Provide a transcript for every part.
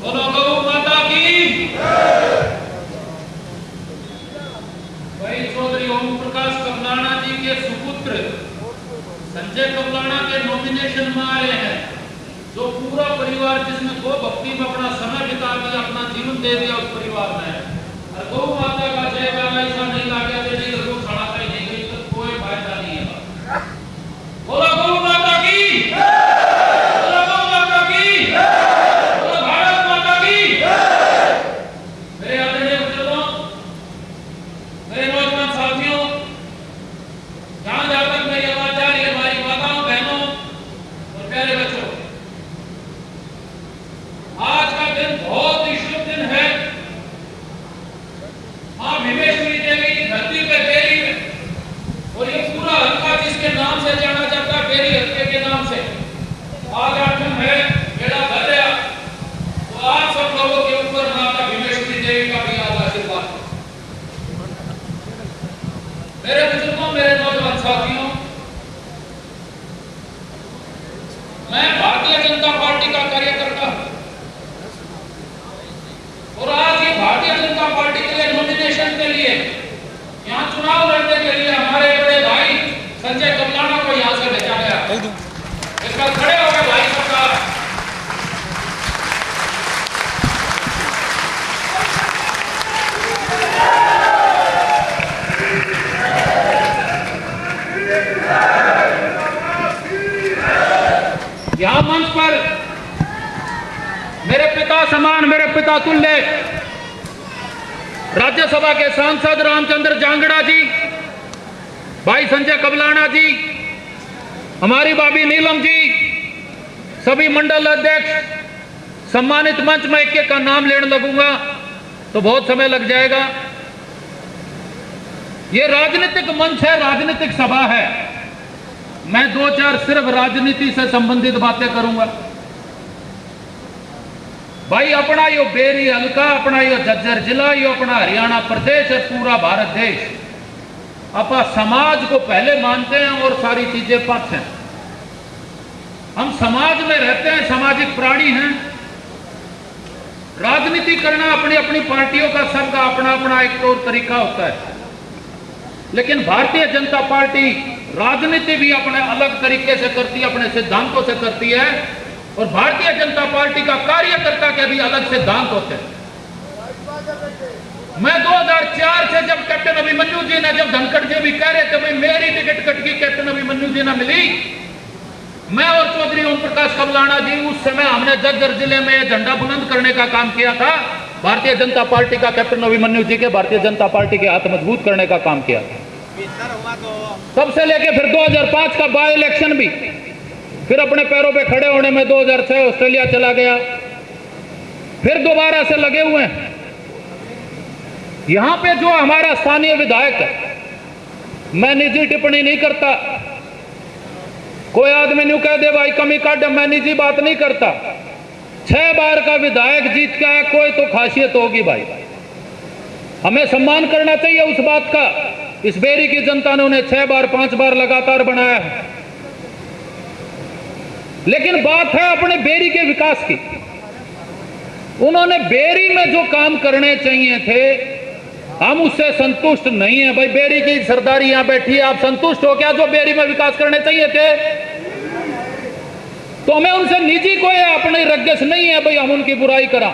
बोलो गौ माता की। भाई चौधरी ओम प्रकाश कबलाना जी के सुपुत्र संजय कबलाना के नॉमिनेशन में आ रहे हैं, जो पूरा परिवार जिसने गौ भक्ति में अपना समय बिता दिया, अपना जीवन दे दिया उस परिवार में। और गौ माता का जयकारा ऐसा नहीं लागे तेरी गौ खड़ा कर नहीं गई तो कोई फायदा नहीं है। बोलो गौ माता की। बोलो गौ माता की। बोलो भारत माता की। मेरे आदरणीय बुजुर्गों, मेरे नौजवान साथियों, जहां जहां तक मेरी आवाज जा रही है, हमारी माताओं बहनों और प्यारे बच्चों, आज का दिन बहुत ही शुभ दिन है। मां भीमेश्वरी देवी की धरती पे बेरी में, और ये पूरा हल्का जिसके नाम से जाना जाता है, बेरी हल्के के नाम से, आज आठम है, बेड़ा भर गया। तो आप सब लोगों के ऊपर माता भीमेश्वरी देवी का भी आज आशीर्वाद। मेरे बुजुर्गों, मेरे नौजवान साथियों, मैं भारतीय जनता पार्टी का कार्यकर्ता हूं और आज ये भारतीय जनता पार्टी के लिए नॉमिनेशन के लिए यहाँ चुनाव लड़ने के लिए हमारे बड़े भाई संजय कबलाना को यहाँ से भेजा गया। इस पर खड़े हो गए भाई सरकार। यहाँ मंच पर मेरे पिता समान, मेरे पिता तुल्य राज्यसभा के सांसद रामचंद्र जांगड़ा जी, भाई संजय कबलाना जी, हमारी भाभी नीलम जी, सभी मंडल अध्यक्ष, सम्मानित मंच में एक एक का नाम लेने लगूंगा तो बहुत समय लग जाएगा। ये राजनीतिक मंच है, राजनीतिक सभा है। मैं दो चार सिर्फ राजनीति से संबंधित बातें करूंगा। भाई अपना यो बेरी हल्का, अपना यो झज्जर जिला, यो अपना हरियाणा प्रदेश है, पूरा भारत देश अपा समाज को पहले मानते हैं और सारी चीजें पक्ष हैं। हम समाज में रहते हैं, सामाजिक प्राणी हैं। राजनीति करना अपनी अपनी पार्टियों का सबका अपना अपना एक तौर तरीका होता है, लेकिन भारतीय जनता पार्टी राजनीति भी अपने अलग तरीके से करती है, अपने सिद्धांतों से करती है। और भारतीय जनता पार्टी का कार्यकर्ता के भी अलग सिद्धांत होते हैं। मैं 2004 से जब कैप्टन अभिमन्यु जी ने, जब धनखड़ जी भी कह रहे थे भाई मेरी टिकट कट गई, कैप्टन अभिमन्यु जी ने मिली, मैं और चौधरी ओम प्रकाश कबलाना जी उस समय हमने झज्जर जिले में झंडा बुलंद करने का काम किया था। भारतीय जनता पार्टी का, कैप्टन अभिमन्यु जी के भारतीय जनता पार्टी के हाथ मजबूत करने का काम किया था। तब से लेके फिर 2005 का बाय इलेक्शन भी, फिर अपने पैरों पे खड़े होने में 2006 ऑस्ट्रेलिया चला गया, फिर दोबारा से लगे हुए हैं। यहां पे जो हमारा स्थानीय विधायक है, मैं निजी टिप्पणी नहीं करता, कोई आदमी न्यू कह दे भाई कमी काट, मैं निजी बात नहीं करता। 6 बार का विधायक जीत का है, कोई तो खासियत होगी भाई, हमें सम्मान करना चाहिए उस बात का। इस बेरी की जनता ने उन्हें 6 बार 5 बार लगातार बनाया है। लेकिन बात है अपने बेरी के विकास की। उन्होंने बेरी में जो काम करने चाहिए थे, हम उससे संतुष्ट नहीं है। भाई बेरी की सरदारी यहां बैठी है, आप संतुष्ट हो क्या जो बेरी में विकास करने चाहिए थे? तो हमें उनसे निजी कोई अपनी रंजिश नहीं है भाई हम उनकी बुराई करा।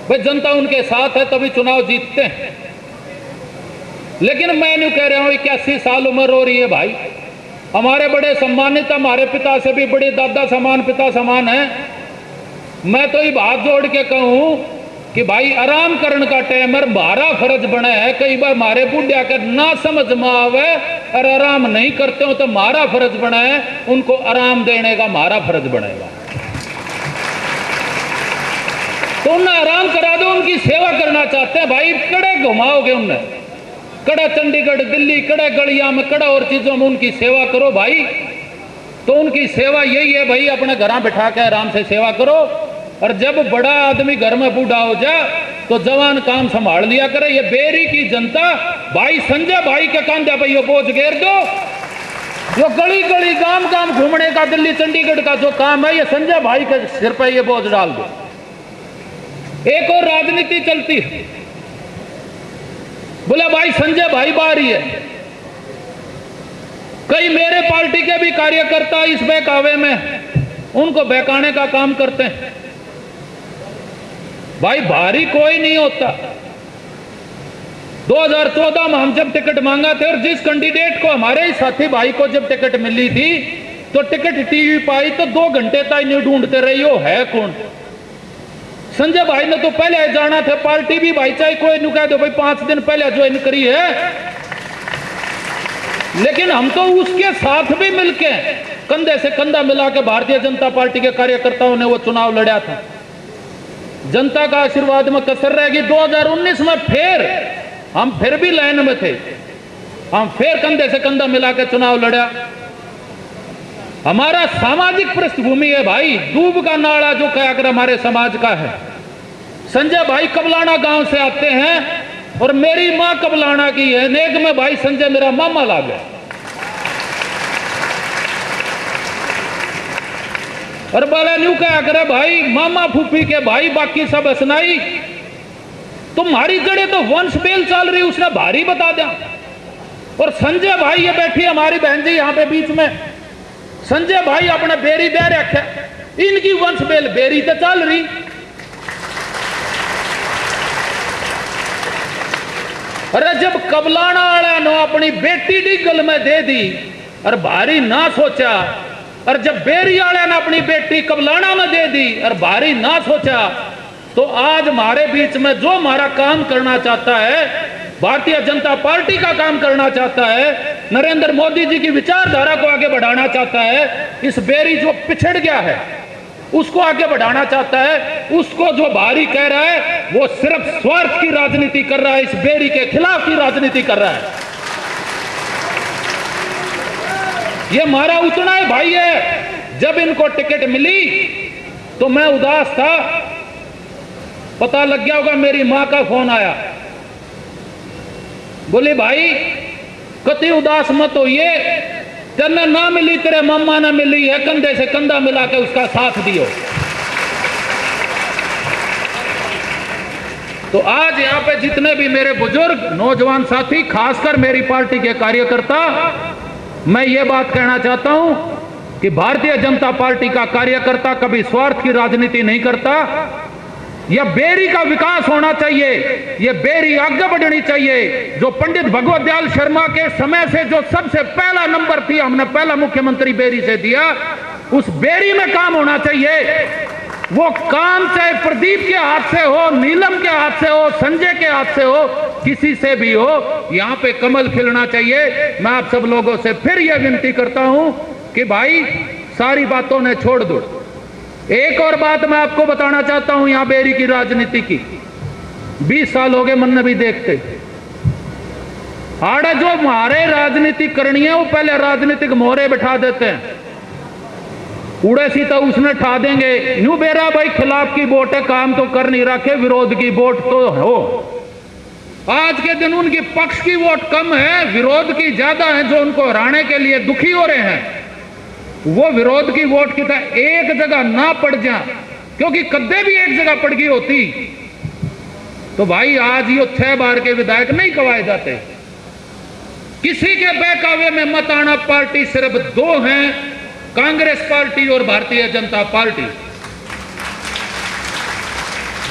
भाई जनता उनके साथ है तभी चुनाव जीतते हैं। लेकिन मैं नहीं कह रहा हूं 81 साल उम्र हो रही है भाई, हमारे बड़े सम्मानित, हमारे पिता से भी बड़े दादा समान, पिता समान है। मैं तो ये हाथ जोड़ के कहूं कि भाई आराम करने का टाइम है, हमारा फर्ज बना है। कई बार हमारे बुढ़िया के ना समझ में आवे और आराम नहीं करते हो तो हमारा फर्ज बना है उनको आराम देने का, हमारा फर्ज बनेगा। तो उन्हें आराम करा दो, उनकी सेवा करना चाहते हैं भाई, कड़े घुमाओगे उन्हें, कड़ा चंडीगढ़ दिल्ली, कड़ा गलिया में, कड़ा और चीजों में उनकी सेवा करो भाई। तो उनकी सेवा यही है भाई, अपने घर बैठा के आराम से सेवा करो। और जब बड़ा आदमी घर में बूढ़ा हो जाए तो जवान काम संभाल लिया करे। ये बेरी की जनता भाई संजय भाई के कंधे पे ये बोझ घेर दो। जो गली गली गांव गांव घूमने का दिल्ली चंडीगढ़ का जो काम है, ये संजय भाई के सिर पे ये बोझ डाल दो। एक और राजनीति चलती है, बोले भाई संजय भाई बाहरी है। कई मेरे पार्टी के भी कार्यकर्ता इस बहकावे में उनको बहकाने का काम करते हैं। भाई भारी कोई नहीं होता। 2014 में हम जब टिकट मांगा थे और जिस कैंडिडेट को, हमारे ही साथी भाई को जब टिकट मिली थी तो टिकट टीवी पाई तो 2 घंटे तक नहीं ढूंढते रही हो है कौन। संजय भाई ने तो पहले जाना था, पार्टी भी भाई चाहे कोई नु कह दो भाई 5 दिन पहले ज्वाइन करी है, लेकिन हम तो उसके साथ भी मिलके कंधे से कंधा मिला के भारतीय जनता पार्टी के कार्यकर्ताओं ने वो चुनाव लड़ा था। जनता का आशीर्वाद में कसर रहेगी। 2019 में हम फिर भी लाइन में थे, हम फिर कंधे से कंधा मिला के चुनाव लड़ा। हमारा सामाजिक पृष्ठभूमि है भाई, दूब का नाड़ा जो कहा कर हमारे समाज का है। संजय भाई कबलाना गांव से आते हैं और मेरी मां कबलाना की है। नेक में भाई संजय मेरा मामा ला गया। और बोला न्यू क्या करे भाई मामा फूफी के भाई बाकी सब हसनाई, तुम्हारी जड़े तो वंश बेल चल रही, उसने भारी बता दिया। और संजय भाई ये बैठी हमारी बहन जी यहां पे बीच में, संजय भाई अपने बेरी दे रखे, इनकी वंश बेल बेरी तो चल रही। अरे जब कबलाना वाला ने अपनी बेटी डिगल में दे दी और भारी ना सोचा, और जब बेरी वाले ने अपनी बेटी कबलाना में दे दी और भारी ना सोचा, तो आज हमारे बीच में जो हमारा काम करना चाहता है, भारतीय जनता पार्टी का काम करना चाहता है, नरेंद्र मोदी जी की विचारधारा को आगे बढ़ाना चाहता है, इस बेरी जो पिछड़ गया है उसको आगे बढ़ाना चाहता है, उसको जो भारी कह रहा है वो सिर्फ स्वार्थ की राजनीति कर रहा है, इस बेरी के खिलाफ की राजनीति कर रहा है। ये हमारा उतना है भाई है। जब इनको टिकट मिली तो मैं उदास था, पता लग गया होगा मेरी मां का फोन आया, बोले भाई कति उदास मत हो, ये तेने ना मिली तेरे मामा ने मिली है, कंधे से कंधा मिला के उसका साथ दियो। तो आज यहां पे जितने भी मेरे बुजुर्ग नौजवान साथी, खासकर मेरी पार्टी के कार्यकर्ता, मैं ये बात कहना चाहता हूं कि भारतीय जनता पार्टी का कार्यकर्ता कभी स्वार्थ की राजनीति नहीं करता। यह बेरी का विकास होना चाहिए, यह बेरी आगे बढ़नी चाहिए। जो पंडित भगवत दयाल शर्मा के समय से जो सबसे पहला नंबर थी, हमने पहला मुख्यमंत्री बेरी से दिया, उस बेरी में काम होना चाहिए। वो काम चाहे प्रदीप के हाथ से हो, नीलम के हाथ से हो, संजय के हाथ से हो, किसी से भी हो, यहां पे कमल खिलना चाहिए। मैं आप सब लोगों से फिर यह विनती करता हूं कि भाई सारी बातों ने छोड़ दो। एक और बात मैं आपको बताना चाहता हूं यहां बेरी की राजनीति की। 20 साल हो गए मन भी देखते, आड़े जो हमारे राजनीति करनी है वो पहले राजनीतिक मोहरे बिठा देते हैं, उड़े सी तो उसने ठा देंगे। न्यू बेरा भाई खिलाफ की वोट है, काम तो कर नहीं रखे, विरोध की वोट तो हो। आज के दिन उनकी पक्ष की वोट कम है, विरोध की ज्यादा है, जो उनको हराने के लिए दुखी हो रहे हैं। वो विरोध की वोट की तरह एक जगह ना पड़ जा, क्योंकि कद्दे भी एक जगह पड़ गई होती तो भाई आज ये 6 बार के विधायक नहीं कवाए जाते। किसी के बहकावे में मत आना। पार्टी सिर्फ 2 हैं, कांग्रेस पार्टी और भारतीय जनता पार्टी।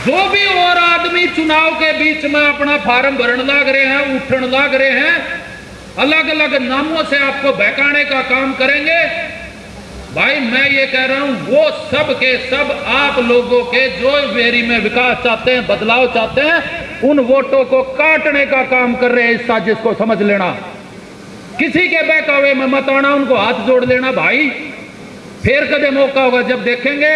जो भी और आदमी चुनाव के बीच में अपना फार्म भरने लग रहे हैं, उठने लग रहे हैं, अलग अलग नामों से आपको बहकाने का काम करेंगे, भाई मैं ये कह रहा हूं वो सब के सब आप लोगों के जो बेरी में विकास चाहते हैं, बदलाव चाहते हैं, उन वोटों को काटने का काम कर रहे हैं। इस साजिश को समझ लेना, किसी के बहकावे में मत आना, उनको हाथ जोड़ लेना। भाई फिर कदे मौका होगा जब देखेंगे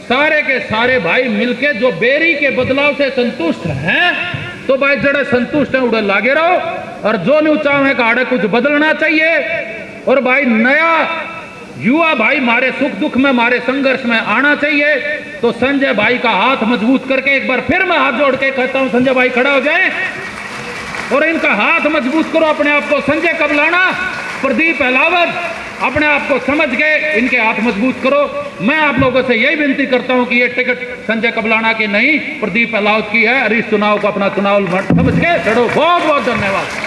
सारे के सारे भाई मिलके जो बेरी के बदलाव से संतुष्ट हैं, तो भाई जड़े संतुष्ट हैं उड़े लागे रहो, और जो नहीं चाहे काड़े कुछ बदलना चाहिए। और भाई नया युवा भाई हमारे सुख दुख में, हमारे संघर्ष में आना चाहिए। तो संजय भाई का हाथ मजबूत करके एक बार फिर मैं हाथ जोड़ के कहता हूं, संजय भाई खड़ा हो जाए और इनका हाथ मजबूत करो अपने आप को। संजय कबलाना, प्रदीप अहलावत, अपने आप को समझ के इनके हाथ मजबूत करो। मैं आप लोगों से यही विनती करता हूं कि ये टिकट संजय कबलाना की नहीं, प्रदीप अलाउत की है। और इस चुनाव को अपना चुनाव समझ के लड़ो। बहुत बहुत धन्यवाद।